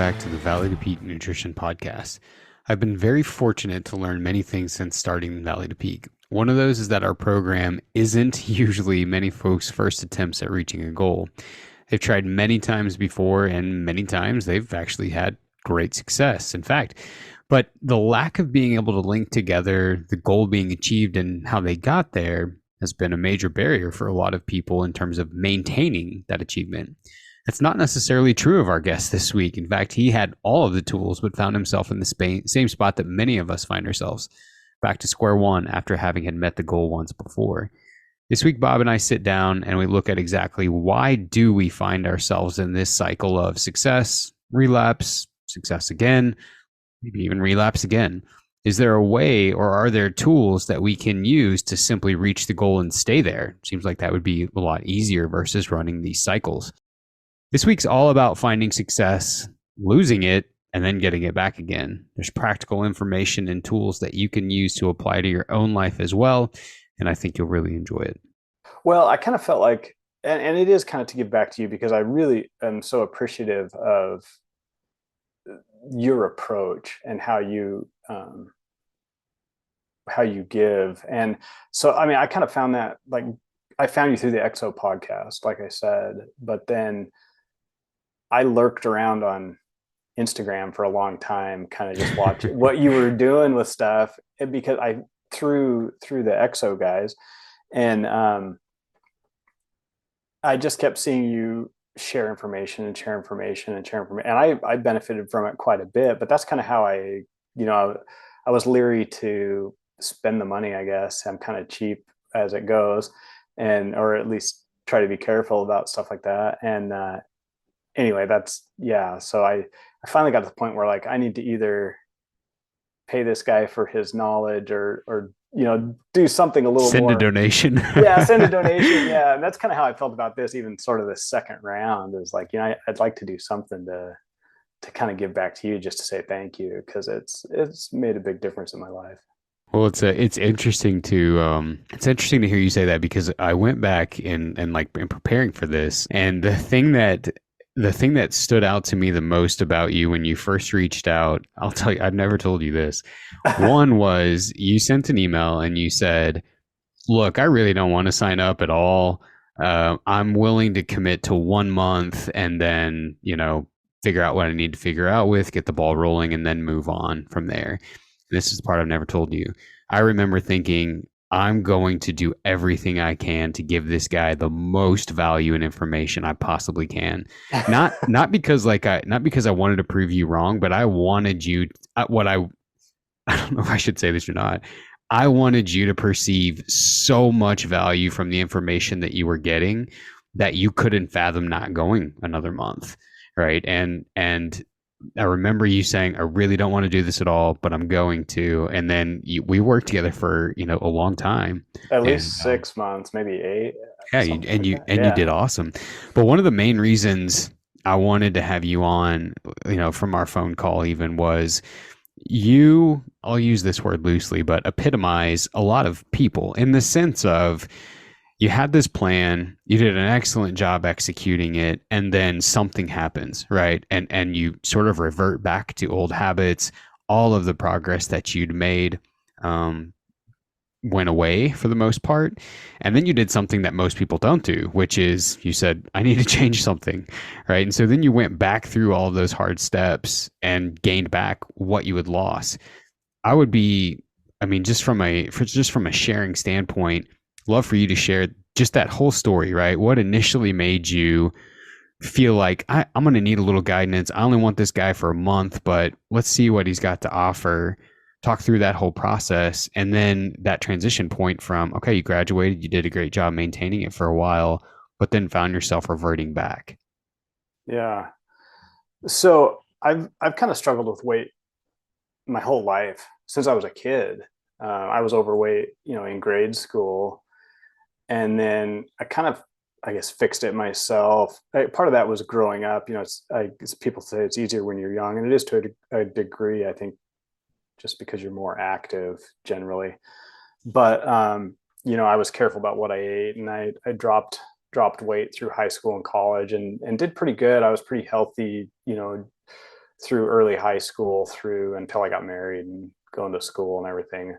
back to the Valley to Peak Nutrition Podcast. I've been very fortunate to learn many things since starting Valley to Peak. One of those is that our program isn't usually many folks' first attempts at reaching a goal. They've tried many times before, and many times they've actually had great success. In fact, but the lack of being able to link together the goal being achieved and how they got there has been a major barrier for a lot of people in terms of maintaining that achievement. That's not necessarily true of our guest this week. In fact, he had all of the tools, but found himself in the same spot that many of us find ourselves, back to square one after having had met the goal once before. This week, Bob and I sit down and we look at exactly why do we find ourselves in this cycle of success, relapse, success again, maybe even relapse again. Is there a way, or are there tools that we can use to simply reach the goal and stay there? Seems like that would be a lot easier versus running these cycles. This week's all about finding success, losing it, and then getting it back again. There's practical information and tools that you can use to apply to your own life as well, and I think you'll really enjoy it. Well, I kind of felt like, and it is kind of to give back to you because I really am so appreciative of your approach and how you give. And so, I mean, I kind of found that, like, I found you through the EXO podcast, like I said, but then I lurked around on Instagram for a long time, kind of just watching what you were doing with stuff, and because I through the EXO guys, and I just kept seeing you share information and share information and share information, and I benefited from it quite a bit. But that's kind of how I was leery to spend the money. I guess I'm kind of cheap as it goes, and or at least try to be careful about stuff like that. And anyway, so I finally got to the point where, like, I need to either pay this guy for his knowledge or do something a little Send more. a donation. Yeah, send a donation. Yeah, and that's kind of how I felt about this. Even sort of the second round is like, I'd like to do something to kind of give back to you, just to say thank you, because it's made a big difference in my life. Well, it's interesting to hear you say that, because I went back and like in preparing for this, and the thing that stood out to me the most about you when you first reached out, I'll tell you, I've never told you this. One was you sent an email and you said, look, I really don't want to sign up at all. I'm willing to commit to 1 month and then, figure out what I need to figure out get the ball rolling, and then move on from there. This is the part I've never told you. I remember thinking, I'm going to do everything I can to give this guy the most value and information I possibly can. Not because I wanted to prove you wrong, but I wanted you, I don't know if I should say this or not. I wanted you to perceive so much value from the information that you were getting that you couldn't fathom not going another month. Right. And I remember you saying, I really don't want to do this at all, but I'm going to. And then we worked together for, a long time. At least 6 months, maybe 8. Yeah. You did awesome. But one of the main reasons I wanted to have you on, from our phone call even, was I'll use this word loosely, but epitomize a lot of people in the sense of, you had this plan, you did an excellent job executing it, and then something happens, right? And you sort of revert back to old habits. All of the progress that you'd made went away for the most part. And then you did something that most people don't do, which is you said, I need to change something, right? And so then you went back through all of those hard steps and gained back what you had lost. Just from a sharing standpoint, love for you to share just that whole story, right? What initially made you feel like, I'm going to need a little guidance. I only want this guy for a month, but let's see what he's got to offer. Talk through that whole process. And then that transition point from, okay, you graduated, you did a great job maintaining it for a while, but then found yourself reverting back. Yeah. So I've kind of struggled with weight my whole life since I was a kid. I was overweight, in grade school. And then I kind of, I guess, fixed it myself. Part of that was growing up. People say it's easier when you're young, and it is to a degree, I think, just because you're more active generally. But I was careful about what I ate, and I dropped weight through high school and college, and did pretty good. I was pretty healthy, through early high school through until I got married and going to school and everything.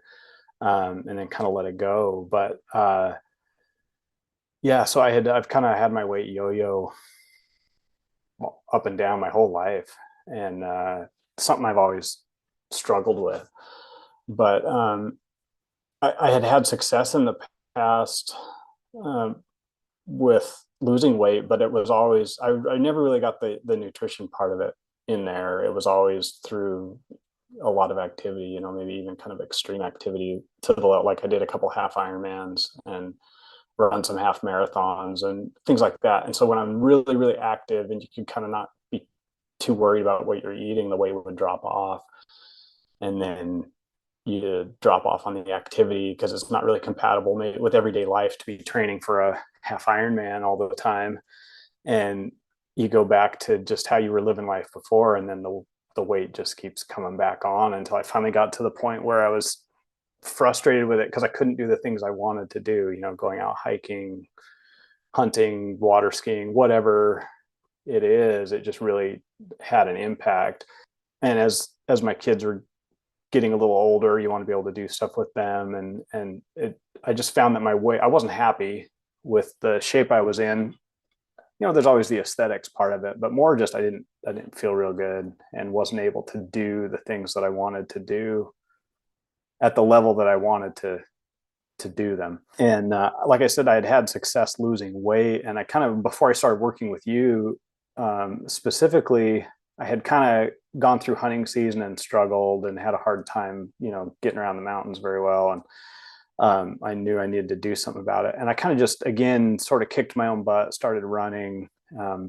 And then kind of let it go. But yeah, so I've kind of had my weight yo-yo up and down my whole life, and something I've always struggled with. But I had had success in the past um, with losing weight, but it was always I never really got the nutrition part of it in there. It was always through a lot of activity, maybe even kind of extreme activity to the like I did a couple half Ironmans and run some half marathons and things like that. And so when I'm really, really active and you can kind of not be too worried about what you're eating, the weight would drop off. And then you drop off on the activity because it's not really compatible with everyday life to be training for a half Ironman all the time. And you go back to just how you were living life before. And then the weight just keeps coming back on until I finally got to the point where I was frustrated with it because I couldn't do the things I wanted to do, going out hiking, hunting, water skiing, whatever it is. It just really had an impact. And as my kids are getting a little older, you want to be able to do stuff with them. I just found that my weight, I wasn't happy with the shape I was in. There's always the aesthetics part of it, but more just I didn't feel real good and wasn't able to do the things that I wanted to do at the level that I wanted to do them. And like I said, I had success losing weight, and I kind of, before I started working with you specifically, I had kind of gone through hunting season and struggled and had a hard time, getting around the mountains very well. And I knew I needed to do something about it. And I kind of just, again, sort of kicked my own butt, started running,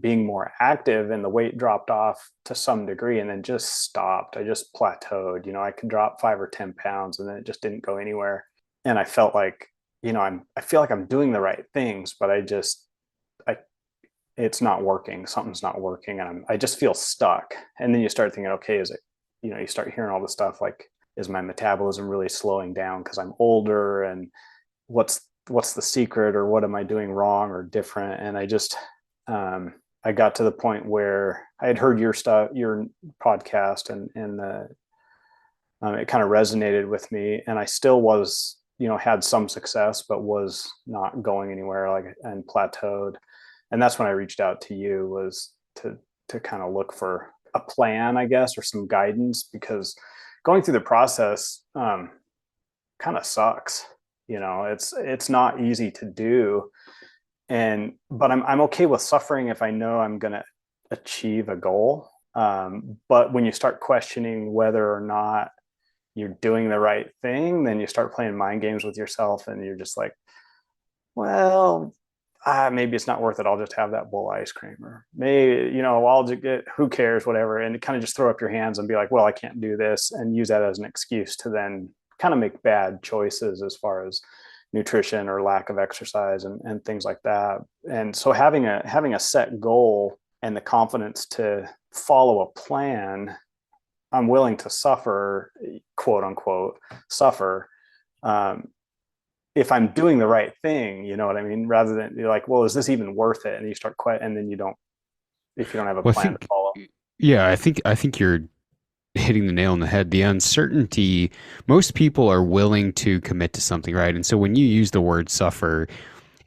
being more active, and the weight dropped off to some degree and then just stopped. I just plateaued. I could drop 5 or 10 pounds and then it just didn't go anywhere. And I felt like, I feel like I'm doing the right things, but it's not working. Something's not working. And I just feel stuck. And then you start thinking, okay, is it, you start hearing all this stuff like, is my metabolism really slowing down because I'm older, and what's the secret, or what am I doing wrong or different? And I got to the point where I had heard your podcast, and it kind of resonated with me, and I still was, had some success, but was not going anywhere, and plateaued. And that's when I reached out to you, was to kind of look for a plan, I guess, or some guidance, because going through the process kind of sucks. It's not easy to do. But I'm okay with suffering if I know I'm going to achieve a goal. But when you start questioning whether or not you're doing the right thing, then you start playing mind games with yourself, and you're just like, well, maybe it's not worth it. I'll just have that bowl of ice cream, or maybe, I'll just get, who cares, whatever. And kind of just throw up your hands and be like, well, I can't do this, and use that as an excuse to then kind of make bad choices as far as nutrition or lack of exercise and things like that. And so having a set goal and the confidence to follow a plan, I'm willing to suffer, quote unquote, suffer, if I'm doing the right thing, you know what I mean? Rather than you're like, well, is this even worth it? And you start and then if you don't have a Well, plan to follow. yeah, I think you're hitting the nail on the head. The uncertainty, most people are willing to commit to something, right? And so when you use the word suffer,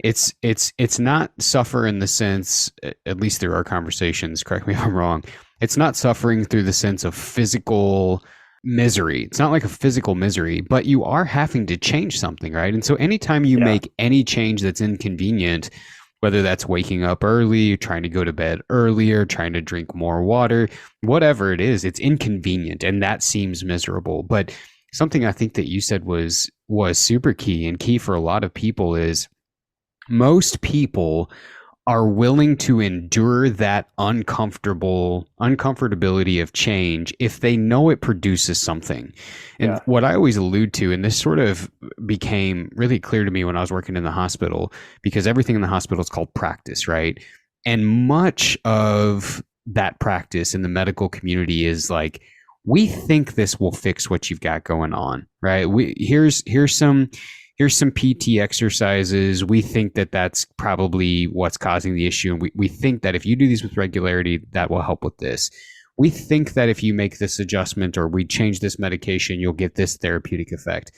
it's not suffer in the sense, at least through our conversations, correct me if I'm wrong, it's not suffering through the sense of physical misery. It's not like a physical misery, but you are having to change something, right? And so anytime you Yeah. make any change that's inconvenient, whether that's waking up early, trying to go to bed earlier, trying to drink more water, whatever it is, it's inconvenient, and that seems miserable. But something I think that you said was super key, and key for a lot of people, is most people are willing to endure that uncomfortability of change if they know it produces something. And Yeah. what I always allude to, and this sort of became really clear to me when I was working in the hospital, because everything in the hospital is called practice, right? And much of that practice in the medical community is like, we think this will fix what you've got going on, right? Here's some PT exercises. We think that that's probably what's causing the issue. And we think that if you do these with regularity, that will help with this. we think that if you make this adjustment or we change this medication, you'll get this therapeutic effect.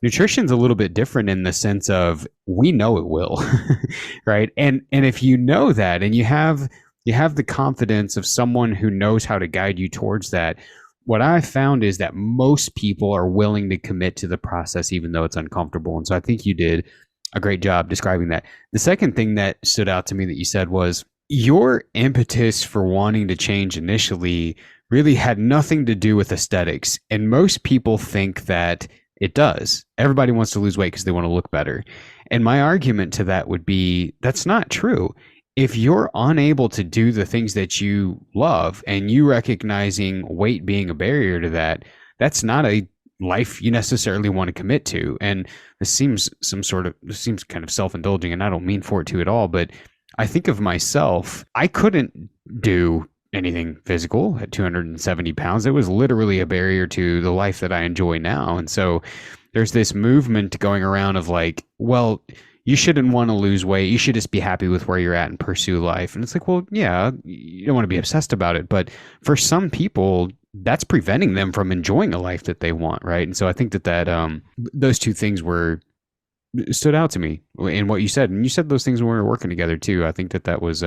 Nutrition's a little bit different in the sense of we know it will, right? And if you know that and you have the confidence of someone who knows how to guide you towards that, what I found is that most people are willing to commit to the process even though it's uncomfortable. And so I think you did a great job describing that. The second thing that stood out to me that you said was your impetus for wanting to change initially really had nothing to do with aesthetics. And most people think that it does. Everybody wants to lose weight because they want to look better. And my argument to that would be that's not true. If you're unable to do the things that you love and you recognizing weight being a barrier to that, that's not a life you necessarily want to commit to. And this seems kind of self-indulging, and I don't mean for it to at all, but I think of myself, I couldn't do anything physical at 270 pounds. It was literally a barrier to the life that I enjoy now. And so there's this movement going around of like, well, you shouldn't want to lose weight. You should just be happy with where you're at and pursue life. And it's like, well, yeah, you don't want to be obsessed about it. But for some people, that's preventing them from enjoying a life that they want, right? And so I think that those two things were stood out to me in what you said, and you said those things when we were working together too. I think that was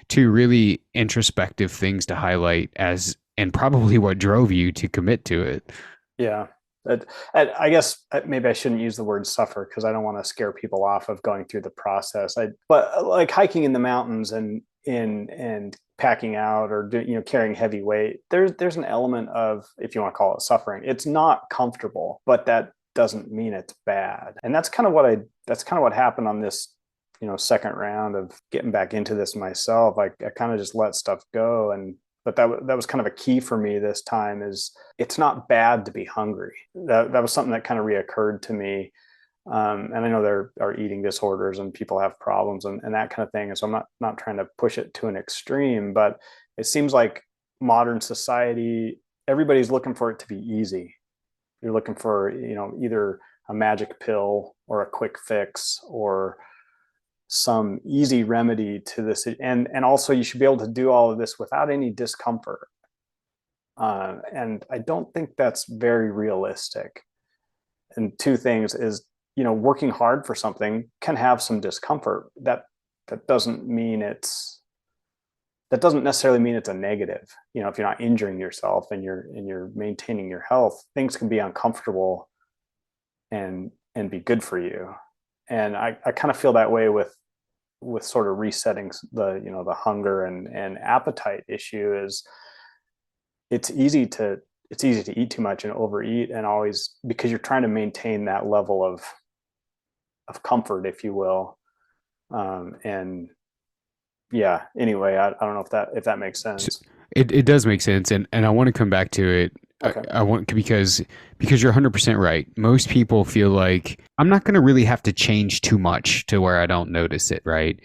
two really introspective things to highlight as, and probably what drove you to commit to it. Yeah. I guess maybe I shouldn't use the word suffer because I don't want to scare people off of going through the process. But like hiking in the mountains and packing out or carrying heavy weight, there's an element of, if you want to call it suffering. It's not comfortable, but that doesn't mean it's bad. And that's kind of what happened on this second round of getting back into this myself. I kind of just let stuff go. But that was kind of a key for me this time, is it's not bad to be hungry. That was something that kind of reoccurred to me. And I know there are eating disorders and people have problems and that kind of thing. And so I'm not trying to push it to an extreme, but it seems like modern society, everybody's looking for it to be easy. You're looking for, either a magic pill or a quick fix or some easy remedy to this. And also you should be able to do all of this without any discomfort. And I don't think that's very realistic. And two things is, working hard for something can have some discomfort. That doesn't necessarily mean it's a negative. If you're not injuring yourself and you're maintaining your health, things can be uncomfortable and be good for you. And I kind of feel that way with sort of resetting the hunger and appetite issue. Is it's easy to eat too much and overeat, and always, because you're trying to maintain that level of comfort, if you will. And yeah, anyway, I don't know if that makes sense. It does make sense, and I want to come back to it. Okay. I want, because you're 100% right. Most people feel like I'm not going to really have to change too much to where I don't notice it, right?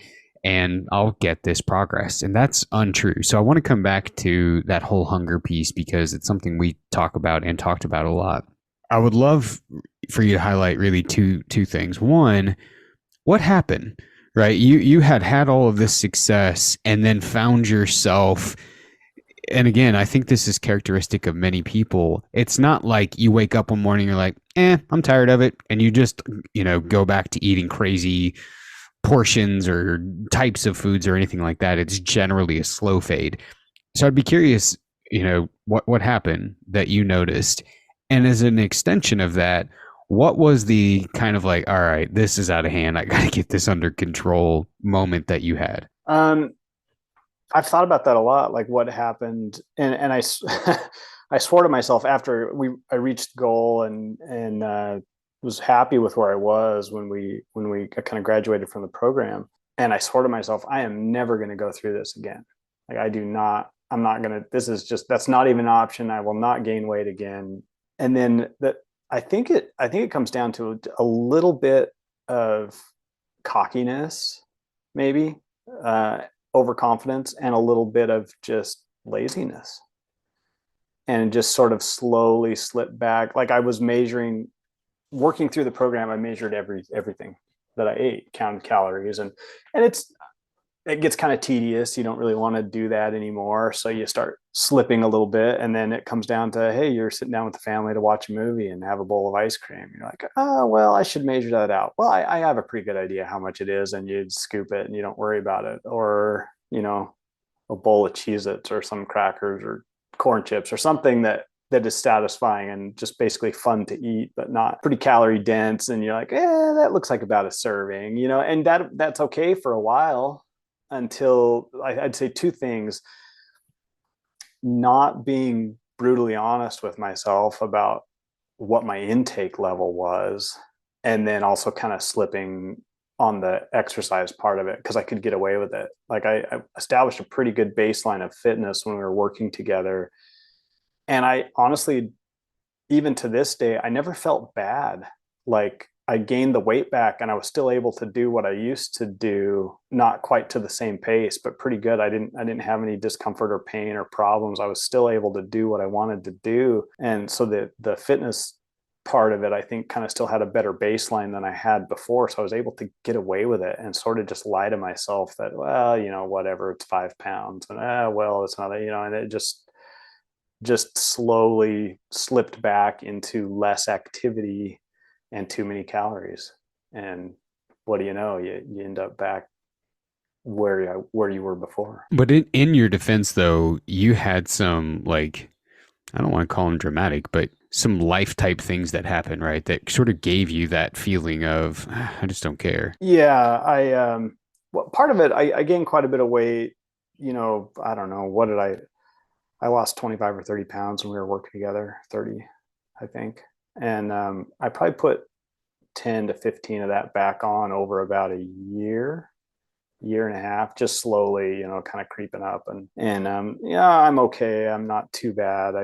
And I'll get this progress, and that's untrue. So I want to come back to that whole hunger piece because it's something we talk about and talked about a lot. I would love for you to highlight really two things. One, what happened? Right? You had all of this success and then found yourself, and again, I think this is characteristic of many people. It's not like you wake up one morning, you're like, I'm tired of it. And you just, go back to eating crazy portions or types of foods or anything like that. It's generally a slow fade. So I'd be curious, what happened that you noticed? And as an extension of that, what was the kind of like, all right, this is out of hand, I got to get this under control moment that you had? I've thought about that a lot, like what happened, and I I swore to myself after I reached goal and was happy with where I was when we kind of graduated from the program, and I swore to myself I am never going to go through this again. Like I'm not going to. That's not even an option. I will not gain weight again. And then I think it comes down to a little bit of cockiness, maybe. Overconfidence, and a little bit of just laziness, and just sort of slowly slip back. Like I was working through the program, I measured everything that I ate, counted calories, and it's it gets kind of tedious. You don't really want to do that anymore. So you start slipping a little bit. And then it comes down to, hey, you're sitting down with the family to watch a movie and have a bowl of ice cream. You're like, oh, well, I should measure that out. Well, I have a pretty good idea how much it is, and you'd scoop it and you don't worry about it. Or, a bowl of Cheez-Its or some crackers or corn chips or something that is satisfying and just basically fun to eat, but not pretty calorie dense. And you're like, that looks like about a serving, and that's okay for a while until I'd say two things: not being brutally honest with myself about what my intake level was, and then also kind of slipping on the exercise part of it because I could get away with it. Like I established a pretty good baseline of fitness when we were working together. And I honestly, even to this day, I never felt bad. Like I gained the weight back and I was still able to do what I used to do, not quite to the same pace, but pretty good. I didn't have any discomfort or pain or problems. I was still able to do what I wanted to do. And so the fitness part of it, I think, kind of still had a better baseline than I had before. So I was able to get away with it and sort of just lie to myself that, well, whatever, it's 5 pounds, and well, it's not, and it just slowly slipped back into less activity and too many calories. And what do you know? You end up back where you were before. But in your defense, though, you had some, like, I don't want to call them dramatic, but some life type things that happened, right? That sort of gave you that feeling of, I just don't care. Yeah, well, part of it, I gained quite a bit of weight. I don't know, what did I lost 25 or 30 pounds when we were working together, 30, I think. And I probably put 10 to 15 of that back on over about a year and a half, just slowly, kind of creeping up. And yeah, I'm okay. I'm not too bad.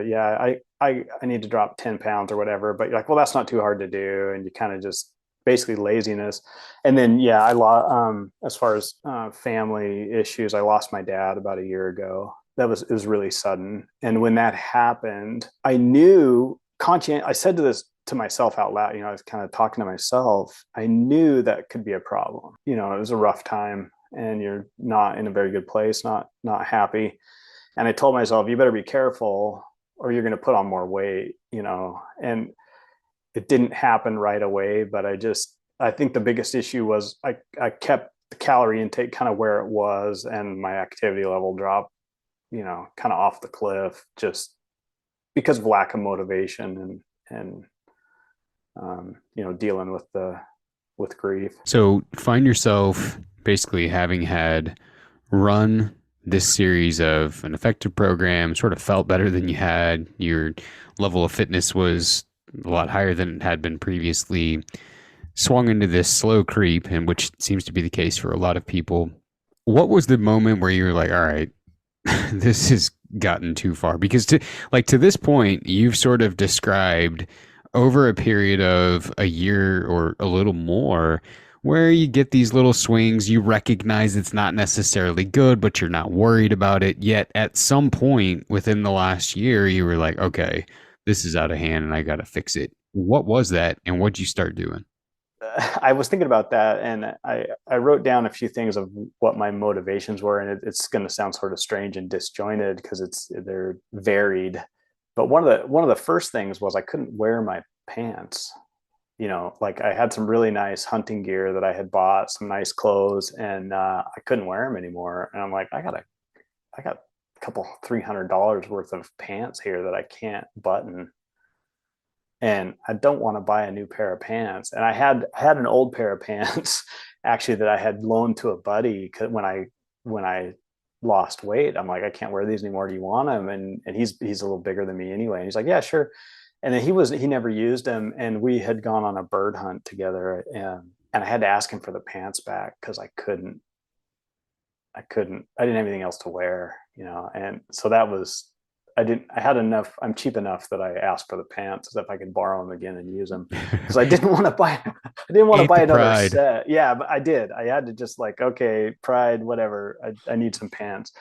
I need to drop 10 pounds or whatever, but you're like, well, that's not too hard to do. And you kind of just basically laziness. And then, yeah, I lost, as far as family issues, I lost my dad about a year ago. It was really sudden. And when that happened, I knew I said to myself out loud, I was kind of talking to myself. I knew that could be a problem. It was a rough time and you're not in a very good place, not happy. And I told myself, you better be careful or you're going to put on more weight, and it didn't happen right away. But I think the biggest issue was I kept the calorie intake kind of where it was and my activity level dropped, kind of off the cliff just because of lack of motivation and dealing with grief. So find yourself basically having had run this series of an effective program, sort of felt better than you had. Your level of fitness was a lot higher than it had been previously. Swung into this slow creep, and which seems to be the case for a lot of people. What was the moment where you were like, all right, this has gotten too far? Because to this point, you've sort of described over a period of a year or a little more where you get these little swings, you recognize it's not necessarily good, but you're not worried about it. Yet at some point within the last year, you were like, okay, this is out of hand and I got to fix it. What was that? And what'd you start doing? I was thinking about that, and I wrote down a few things of what my motivations were, and it's going to sound sort of strange and disjointed because they're varied. But one of the first things was I couldn't wear my pants. Like I had some really nice hunting gear that I had bought, some nice clothes, and I couldn't wear them anymore. And I'm like, I got a couple $300 worth of pants here that I can't button, and I don't want to buy a new pair of pants. And I had an old pair of pants actually that I had loaned to a buddy when I lost weight. I'm like, I can't wear these anymore. Do you want them? And he's a little bigger than me anyway. And he's like, yeah, sure. And then he never used them, and we had gone on a bird hunt together, and I had to ask him for the pants back because I didn't have anything else to wear, and so that was I had enough. I'm cheap enough that I asked for the pants as if I could borrow them again and use them because I didn't want to buy. I didn't want to Ate buy the another pride. set. Yeah, but I did. I had to just like, okay, pride, whatever. I need some pants,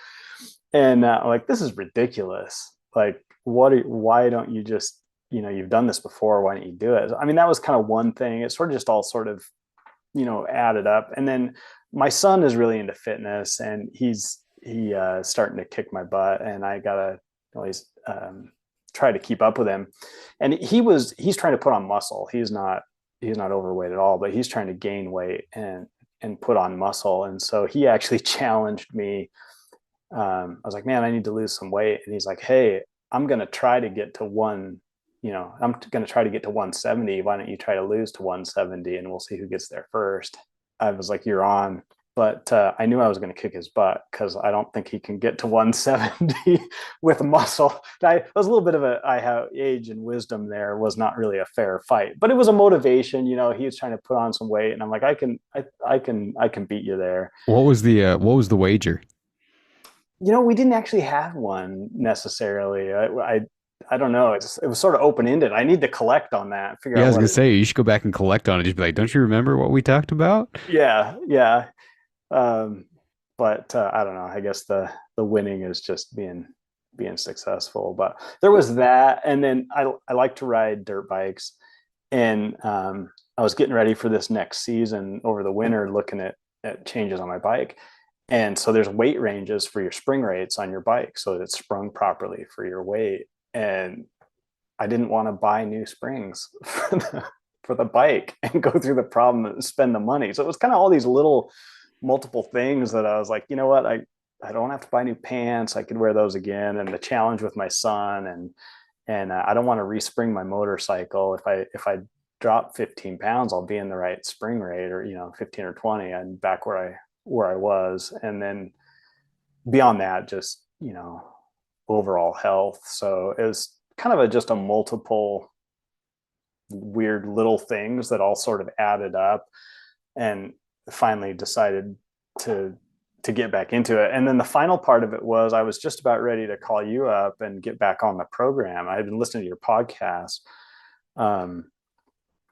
and I'm like, this is ridiculous. Like, why don't you just, you've done this before. Why don't you do it? I mean, that was kind of one thing. It sort of just all sort of, added up, and then my son is really into fitness, and he starting to kick my butt, and I gotta always try to keep up with him. And he's trying to put on muscle. He's not overweight at all, but he's trying to gain weight and put on muscle. And so he actually challenged me. I was like, man, I need to lose some weight. And he's like, hey, I'm going to try to get to I'm going to try to get to 170. Why don't you try to lose to 170 and we'll see who gets there first? I was like, you're on. But I knew I was going to kick his butt because I don't think he can get to 170 with muscle. I was a little bit of I have age and wisdom there was not really a fair fight, but it was a motivation. He was trying to put on some weight, and I'm like, I can beat you there. What was the wager? We didn't actually have one necessarily. I don't know. It was sort of open ended. I need to collect on that, figure Yeah, I out was what gonna it. say you should go back and collect on it. Just be like, don't you remember what we talked about? Yeah, yeah. Um, but I don't know. I guess the winning is just being successful. But there was that, and then I like to ride dirt bikes, and I was getting ready for this next season over the winter, looking at changes on my bike. And so there's weight ranges for your spring rates on your bike so that it's sprung properly for your weight. And I didn't want to buy new springs for the bike and go through the problem and spend the money. So it was kind of all these little multiple things that I was like, you know what, I don't have to buy new pants. I could wear those again. And the challenge with my son, and I don't want to respring my motorcycle. If I drop 15 pounds, I'll be in the right spring rate, or 15 or 20, and back where I was. And then beyond that, just overall health. So it was kind of just a multiple weird little things that all sort of added up, and finally decided to to get back into it. And then the final part of it was I was just about ready to call you up and get back on the program. I had been listening to your podcast um,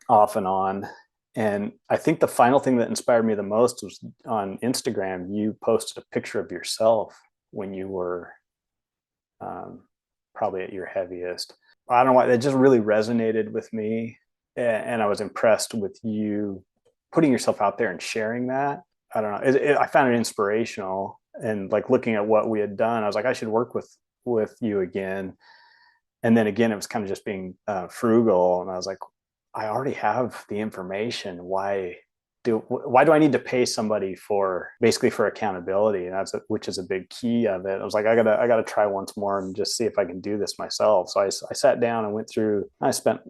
off and on. And I think the final thing that inspired me the most was on Instagram. You posted a picture of yourself when you were um, probably at your heaviest. I don't know why that just really resonated with me. And I was impressed with you putting yourself out there and sharing that. I don't know. I found it inspirational, and like looking at what we had done, I was like, I should work with you again. And then again, it was kind of just being frugal, and I was like, I already have the information. Why do I need to pay somebody for basically for accountability? And which is a big key of it. I was like, I gotta try once more and just see if I can do this myself. So I sat down and went through. I spent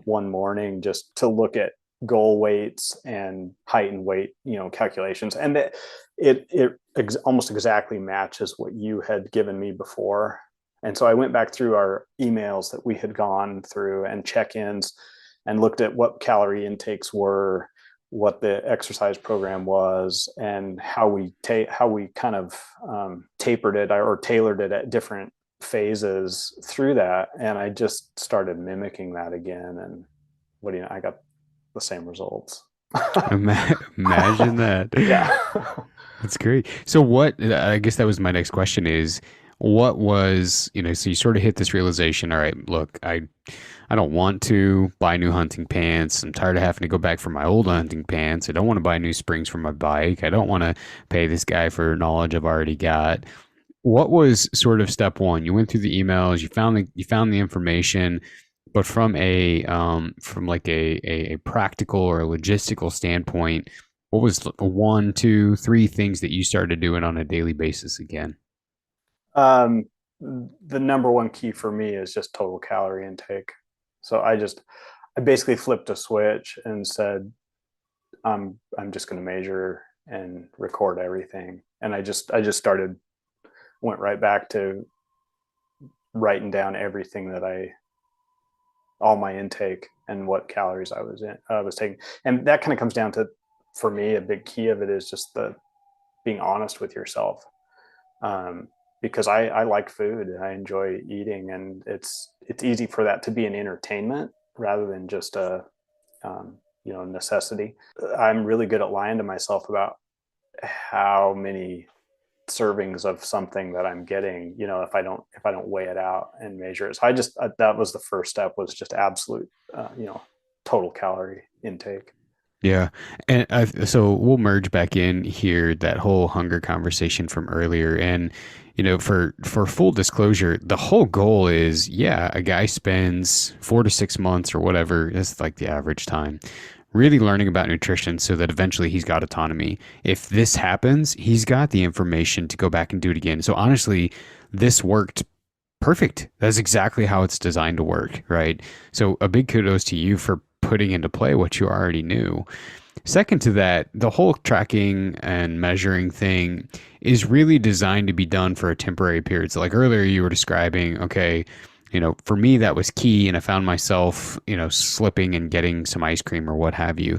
one morning just to look at goal weights and height and weight, calculations, and it almost exactly matches what you had given me before. And so I went back through our emails that we had gone through and check-ins, and looked at what calorie intakes were, what the exercise program was, and how we kind of tapered it or tailored it at different phases through that. And I just started mimicking that again, and what do you know, I got the same results. Imagine that. Yeah. That's great. So what, I guess that was my next question is what was, so you sort of hit this realization, all right, look, I don't want to buy new hunting pants. I'm tired of having to go back for my old hunting pants. I don't want to buy new springs for my bike. I don't want to pay this guy for knowledge I've already got. What was sort of step one? You went through the emails, you found the information, but from like a practical or a logistical standpoint, what was the one, two, three things that you started doing on a daily basis again? um, the number one key for me is just total calorie intake. So I basically flipped a switch and said, I'm just going to measure and record everything. And I just started, went right back to writing down everything all my intake and what calories I was taking. And that kind of comes down to, for me, a big key of it is just the being honest with yourself. Um, because I like food and I enjoy eating, and it's easy for that to be an entertainment rather than just a necessity. I'm really good at lying to myself about how many servings of something that I'm getting, if I don't weigh it out and measure it. So that was the first step, was just absolute, total calorie intake. Yeah. And so we'll merge back in here that whole hunger conversation from earlier. And, for full disclosure, the whole goal is, yeah, a guy spends 4 to 6 months or whatever, that's like the average time, really learning about nutrition so that eventually he's got autonomy. If this happens, he's got the information to go back and do it again. So honestly, this worked perfect. That's exactly how it's designed to work, right? So a big kudos to you for putting into play what you already knew. Second to that, the whole tracking and measuring thing is really designed to be done for a temporary period. So, like earlier, you were describing, okay, for me, that was key, and I found myself, slipping and getting some ice cream or what have you.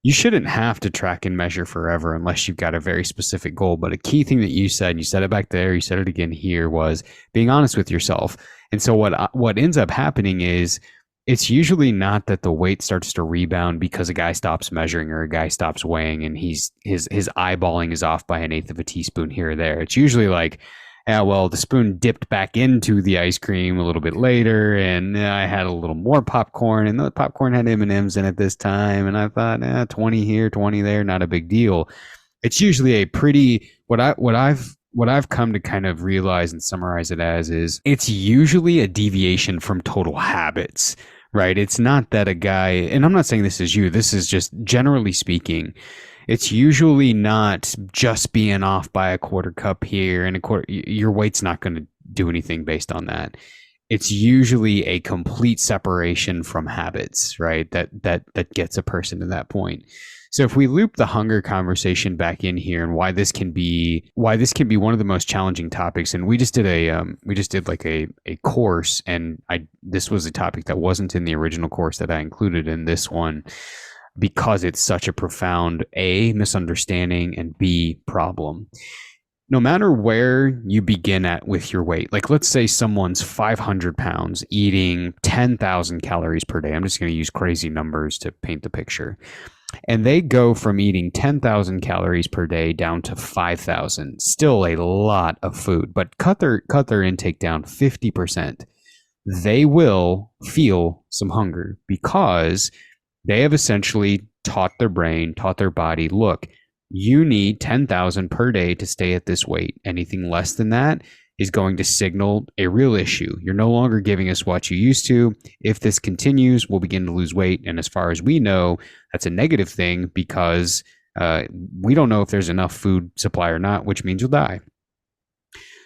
You shouldn't have to track and measure forever unless you've got a very specific goal. But a key thing that you said, and you said it back there, you said it again here, was being honest with yourself. And so what ends up happening is it's usually not that the weight starts to rebound because a guy stops measuring or a guy stops weighing and his eyeballing is off by an eighth of a teaspoon here or there. It's usually like, yeah, well, the spoon dipped back into the ice cream a little bit later, and I had a little more popcorn, and the popcorn had M&Ms in it this time, and I thought, 20 here, 20 there, not a big deal. It's usually a pretty what I've come to kind of realize and summarize it as is it's usually a deviation from total habits, right? It's not that a guy, and I'm not saying this is you, this is just generally speaking, it's usually not just being off by a quarter cup here and a quarter. Your weight's not going to do anything based on that. It's usually a complete separation from habits, right? That gets a person to that point. So if we loop the hunger conversation back in here and why this can be one of the most challenging topics, and we just did like a course, and this was a topic that wasn't in the original course that I included in this one because it's such a profound A, misunderstanding, and B, problem. No matter where you begin at with your weight, like let's say someone's 500 pounds eating 10,000 calories per day. I'm just going to use crazy numbers to paint the picture. And they go from eating 10,000 calories per day down to 5,000. Still a lot of food, but cut their intake down 50%. They will feel some hunger because they have essentially taught their brain, taught their body, look, you need 10,000 per day to stay at this weight. Anything less than that is going to signal a real issue. You're no longer giving us what you used to. If this continues, we'll begin to lose weight. And as far as we know, that's a negative thing because we don't know if there's enough food supply or not, which means you'll die.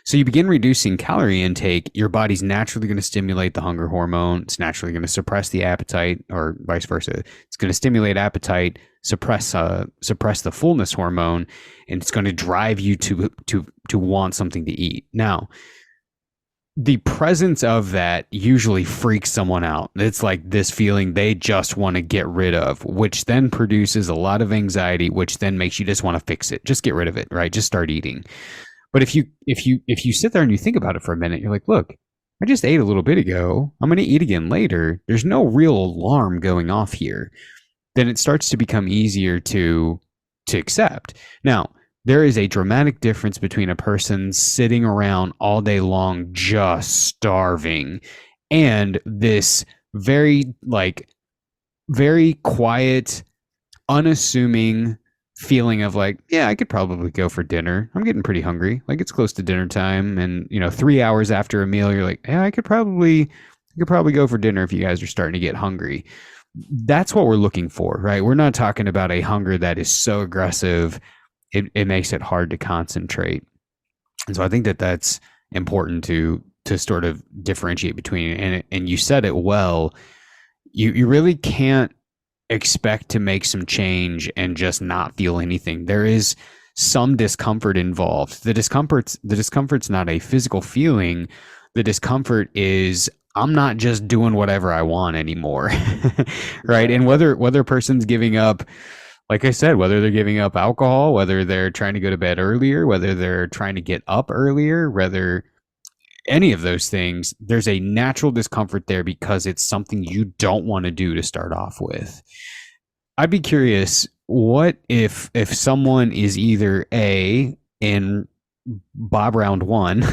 So you begin reducing calorie intake, your body's naturally going to stimulate the hunger hormone. It's naturally going to suppress the appetite, or vice versa. It's going to stimulate appetite, suppress the fullness hormone, and it's going to drive you to want something to eat. Now, the presence of that usually freaks someone out. It's like this feeling they just want to get rid of, which then produces a lot of anxiety, which then makes you just want to fix it. Just get rid of it, right? Just start eating. But if you sit there and you think about it for a minute, you're like, look, I just ate a little bit ago. I'm going to eat again later. There's no real alarm going off here. Then it starts to become easier to accept. Now, there is a dramatic difference between a person sitting around all day long just starving and this very quiet, unassuming feeling of like, yeah, I could probably go for dinner. I'm getting pretty hungry. Like it's close to dinner time, and 3 hours after a meal, you're like, yeah, I could probably go for dinner if you guys are starting to get hungry. That's what we're looking for, right? We're not talking about a hunger that is so aggressive it makes it hard to concentrate. And so I think that that's important to sort of differentiate between. And you said it well. You really can't expect to make some change and just not feel anything. There is some discomfort involved. The discomfort's not a physical feeling. The discomfort is I'm not just doing whatever I want anymore. Right? And whether a person's giving up, like I said, whether they're giving up alcohol, whether they're trying to go to bed earlier, whether they're trying to get up earlier, whether any of those things, there's a natural discomfort there because it's something you don't want to do to start off with. I'd be curious, what if someone is either A, in Bob round one,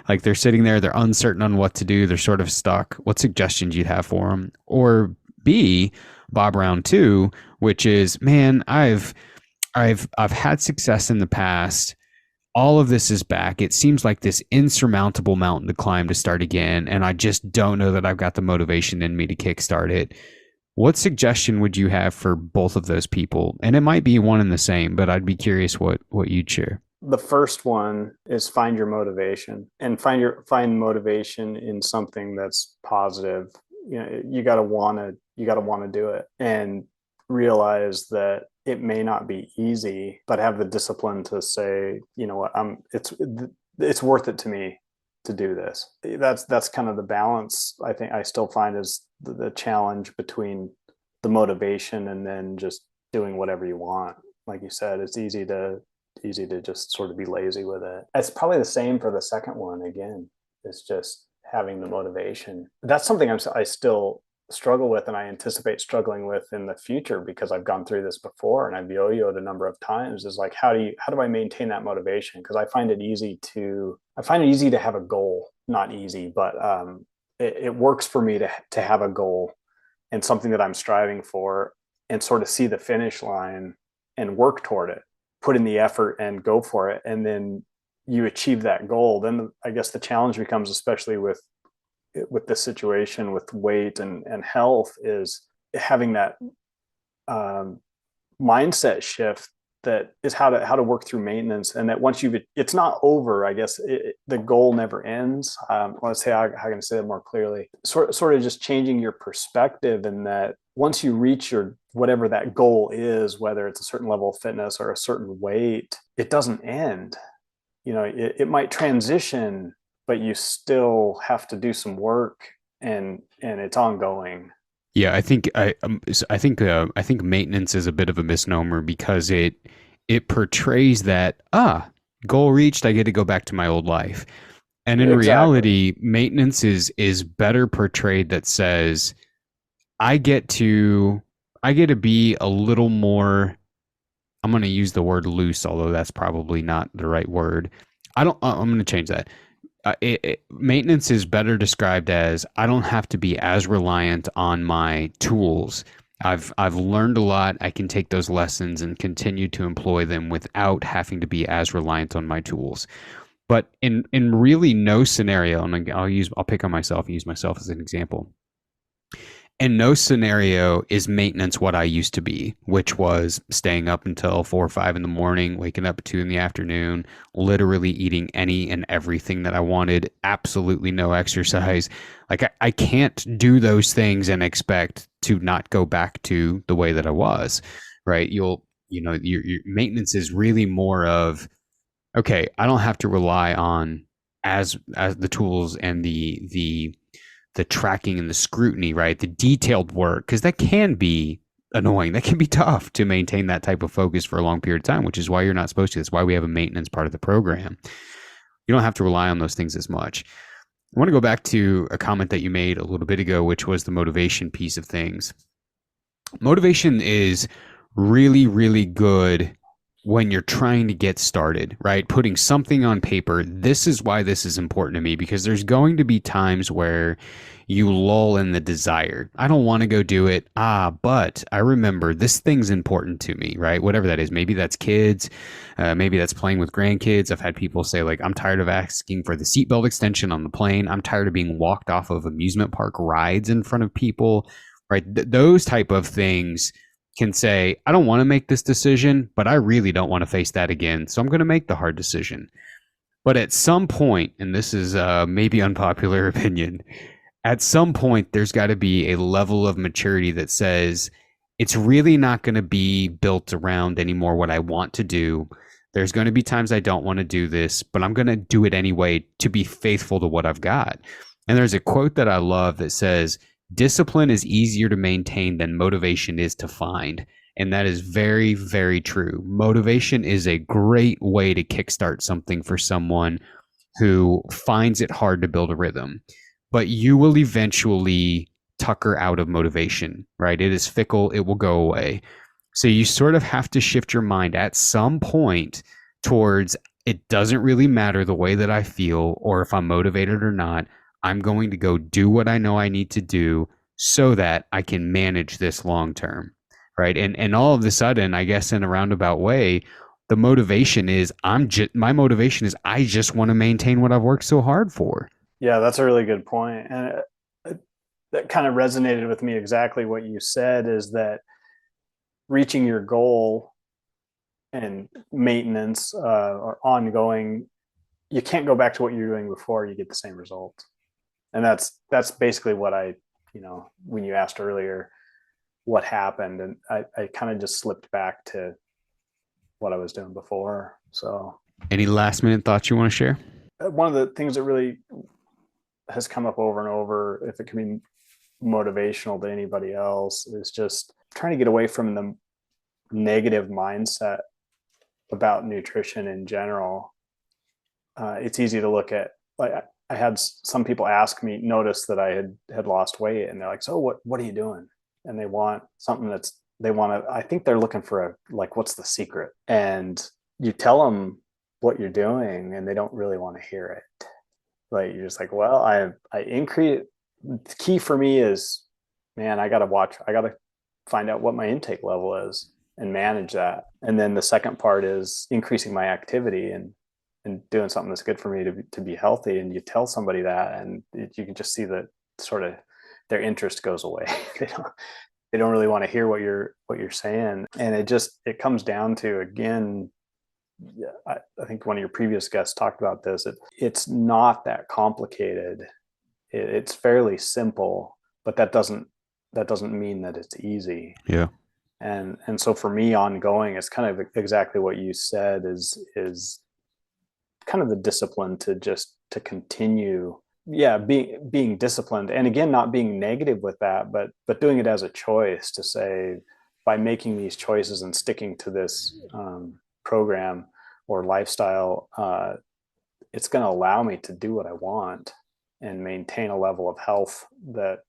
like they're sitting there, they're uncertain on what to do, they're sort of stuck. What suggestions you'd have for them? Or B, Bob round two, which is, man, I've had success in the past. All of this is back. It seems like this insurmountable mountain to climb to start again, and I just don't know that I've got the motivation in me to kickstart it. What suggestion would you have for both of those people? And it might be one and the same, but I'd be curious what you'd share. The first one is find your motivation, and find motivation in something that's positive. You know, you got to want to do it, and realize that it may not be easy, but have the discipline to say, you know what, it's worth it to me to do this. That's kind of the balance I think I still find is the challenge between the motivation and then just doing whatever you want. Like you said, it's easy to just sort of be lazy with it. It's probably the same for the second one. Again, it's just having the motivation. That's something I still struggle with, and I anticipate struggling with in the future, because I've gone through this before and I've yo-yoed a number of times. Is like, how do I maintain that motivation? Because I find it easy to have a goal. Not easy, but it works for me to have a goal and something that I'm striving for, and sort of see the finish line and work toward it, put in the effort and go for it, and then you achieve that goal. Then I guess the challenge becomes, especially with this situation with weight and health, is having that mindset shift, that is how to work through maintenance, and that once it's not over. I guess the goal never ends. Let's say, how can I say that more clearly? Sort of just changing your perspective, in that once you reach your whatever that goal is, whether it's a certain level of fitness or a certain weight, it doesn't end. You know, it might transition, but you still have to do some work, and it's ongoing. Yeah, I think maintenance is a bit of a misnomer because it portrays that goal reached, I get to go back to my old life. And in Exactly. reality, maintenance is better portrayed that says I get to I get to be a little more, I'm going to use the word loose, although that's probably not the right word. I'm going to change that. Maintenance is better described as I don't have to be as reliant on my tools. I've learned a lot. I can take those lessons and continue to employ them without having to be as reliant on my tools. But in really no scenario, and I'll pick on myself and use myself as an example. In no scenario is maintenance what I used to be, which was staying up until 4 or 5 in the morning, waking up at 2 in the afternoon, literally eating any and everything that I wanted, absolutely no exercise. Like I can't do those things and expect to not go back to the way that I was, right? Your maintenance is really more of, okay, I don't have to rely on as the tools and the tracking and the scrutiny, right? The detailed work, because that can be annoying. That can be tough to maintain that type of focus for a long period of time, which is why you're not supposed to. That's why we have a maintenance part of the program. You don't have to rely on those things as much. I want to go back to a comment that you made a little bit ago, which was the motivation piece of things. Motivation is really, really good when you're trying to get started, right? Putting something on paper. This is why this is important to me, because there's going to be times where you lull in the desire. I don't want to go do it. But I remember this thing's important to me, right? Whatever that is. Maybe that's kids. Maybe that's playing with grandkids. I've had people say, like, I'm tired of asking for the seatbelt extension on the plane. I'm tired of being walked off of amusement park rides in front of people, right? Those type of things can say, I don't want to make this decision, but I really don't want to face that again. So I'm going to make the hard decision. But at some point, and this is maybe unpopular opinion, at some point, there's got to be a level of maturity that says it's really not going to be built around anymore what I want to do. There's going to be times I don't want to do this, but I'm going to do it anyway to be faithful to what I've got. And there's a quote that I love that says, discipline is easier to maintain than motivation is to find. And that is very, very true. Motivation is a great way to kickstart something for someone who finds it hard to build a rhythm. But you will eventually tucker out of motivation, right? It is fickle, it will go away. So you sort of have to shift your mind at some point towards, it doesn't really matter the way that I feel or if I'm motivated or not. I'm going to go do what I know I need to do so that I can manage this long term, right? And all of a sudden, I guess in a roundabout way, the motivation is my motivation is I just want to maintain what I've worked so hard for. Yeah, that's a really good point. And that kind of resonated with me exactly what you said, is that reaching your goal and maintenance or ongoing, you can't go back to what you're doing before you get the same results. And that's basically what I, when you asked earlier what happened, and I kind of just slipped back to what I was doing before. So Any last minute thoughts you want to share? one of the things that really has come up over and over, if it can be motivational to anybody else, is just trying to get away from the negative mindset about nutrition in general. It's easy to look at, like, I had some people ask me, notice that I had lost weight, and they're like, so what are you doing? And they want something I think they're looking for like, what's the secret? And you tell them what you're doing and they don't really want to hear it. Like, you're just like, well, I increase. The key for me is, man, I got to find out what my intake level is and manage that. And then the second part is increasing my activity and doing something that's good for me to be healthy. And you tell somebody that, and you can just see that sort of their interest goes away. They don't really want to hear what you're saying. And it comes down to, again, I think one of your previous guests talked about this. It's not that complicated. It's fairly simple, but that doesn't mean that it's easy. Yeah. And so for me, ongoing, it's kind of exactly what you said, is kind of the discipline to continue, being disciplined, and again, not being negative with that, but doing it as a choice, to say, by making these choices and sticking to this program or lifestyle, it's going to allow me to do what I want and maintain a level of health that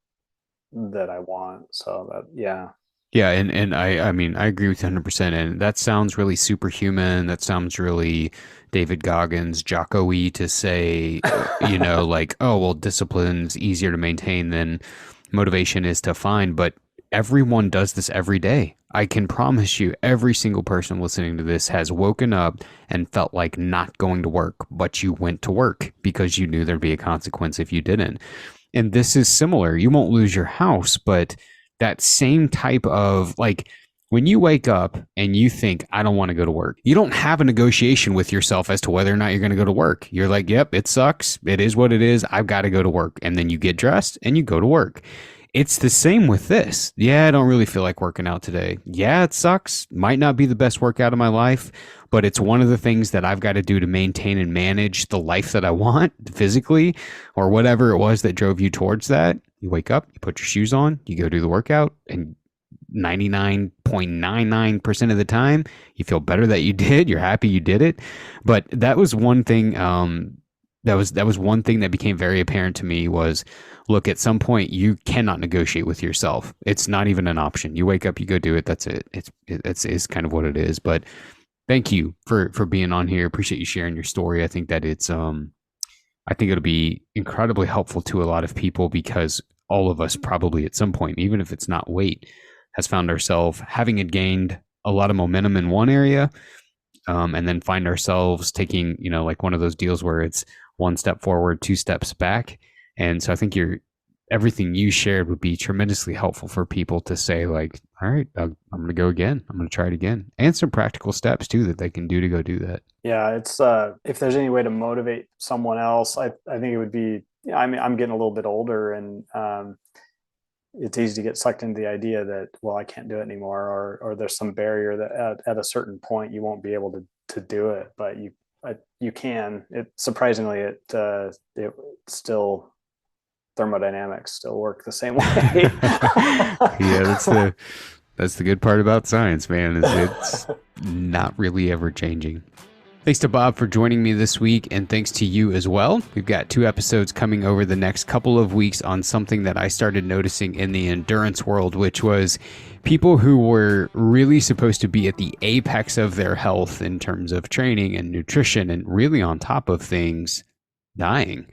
I want. So that, yeah. Yeah, and I mean I agree with you 100%, and that sounds really superhuman. That sounds really David Goggins, Jocko-y to say, like, oh well, discipline's easier to maintain than motivation is to find, but everyone does this every day. I can promise you, every single person listening to this has woken up and felt like not going to work, but you went to work because you knew there'd be a consequence if you didn't. And this is similar. You won't lose your house, but that same type of, like, when you wake up and you think, I don't want to go to work, you don't have a negotiation with yourself as to whether or not you're going to go to work. You're like, yep, it sucks. It is what it is. I've got to go to work. And then you get dressed and you go to work. It's the same with this. Yeah, I don't really feel like working out today. Yeah, it sucks. Might not be the best workout of my life, but it's one of the things that I've got to do to maintain and manage the life that I want physically, or whatever it was that drove you towards that. You wake up, you put your shoes on, you go do the workout, and 99.99% of the time, you feel better that you did. You're happy you did it. But that was one thing. That was one thing that became very apparent to me was, look, at some point you cannot negotiate with yourself. It's not even an option. You wake up, you go do it. That's it. It's kind of what it is. But thank you for being on here. Appreciate you sharing your story. I think that I think it'll be incredibly helpful to a lot of people, because all of us probably at some point, even if it's not weight, has found ourselves having gained a lot of momentum in one area, and then find ourselves taking, like one of those deals where it's one step forward, two steps back. And so I think everything you shared would be tremendously helpful for people to say, like, all right, I'm going to go again. I'm going to try it again. And some practical steps too that they can do to go do that. Yeah. It's, if there's any way to motivate someone else, I think it would be, I mean, I'm getting a little bit older, and it's easy to get sucked into the idea that, well, I can't do it anymore, or there's some barrier that at a certain point you won't be able to do it, but you can. Surprisingly, it still, thermodynamics still work the same way. Yeah, that's the good part about science, man, is it's not really ever changing. Thanks to Bob for joining me this week, and thanks to you as well. We've got 2 episodes coming over the next couple of weeks on something that I started noticing in the endurance world, which was people who were really supposed to be at the apex of their health in terms of training and nutrition and really on top of things, dying.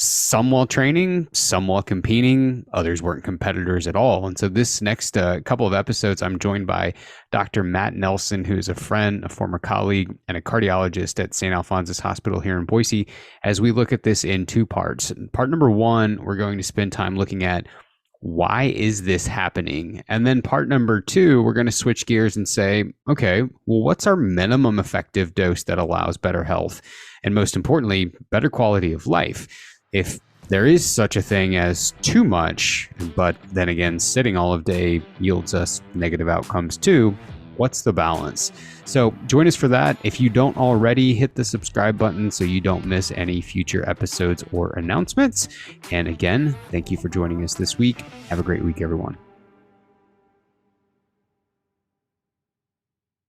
some while training, some while competing, others weren't competitors at all. And so this next couple of episodes, I'm joined by Dr. Matt Nelson, who is a friend, a former colleague, and a cardiologist at St. Alphonsus Hospital here in Boise, as we look at this in two parts. Part number one, we're going to spend time looking at why is this happening? And then part number two, we're going to switch gears and say, okay, well, what's our minimum effective dose that allows better health? And most importantly, better quality of life. If there is such a thing as too much, but then again, sitting all of day yields us negative outcomes too, what's the balance? So join us for that. If you don't already, hit the subscribe button so you don't miss any future episodes or announcements. And again, thank you for joining us this week. Have a great week, everyone.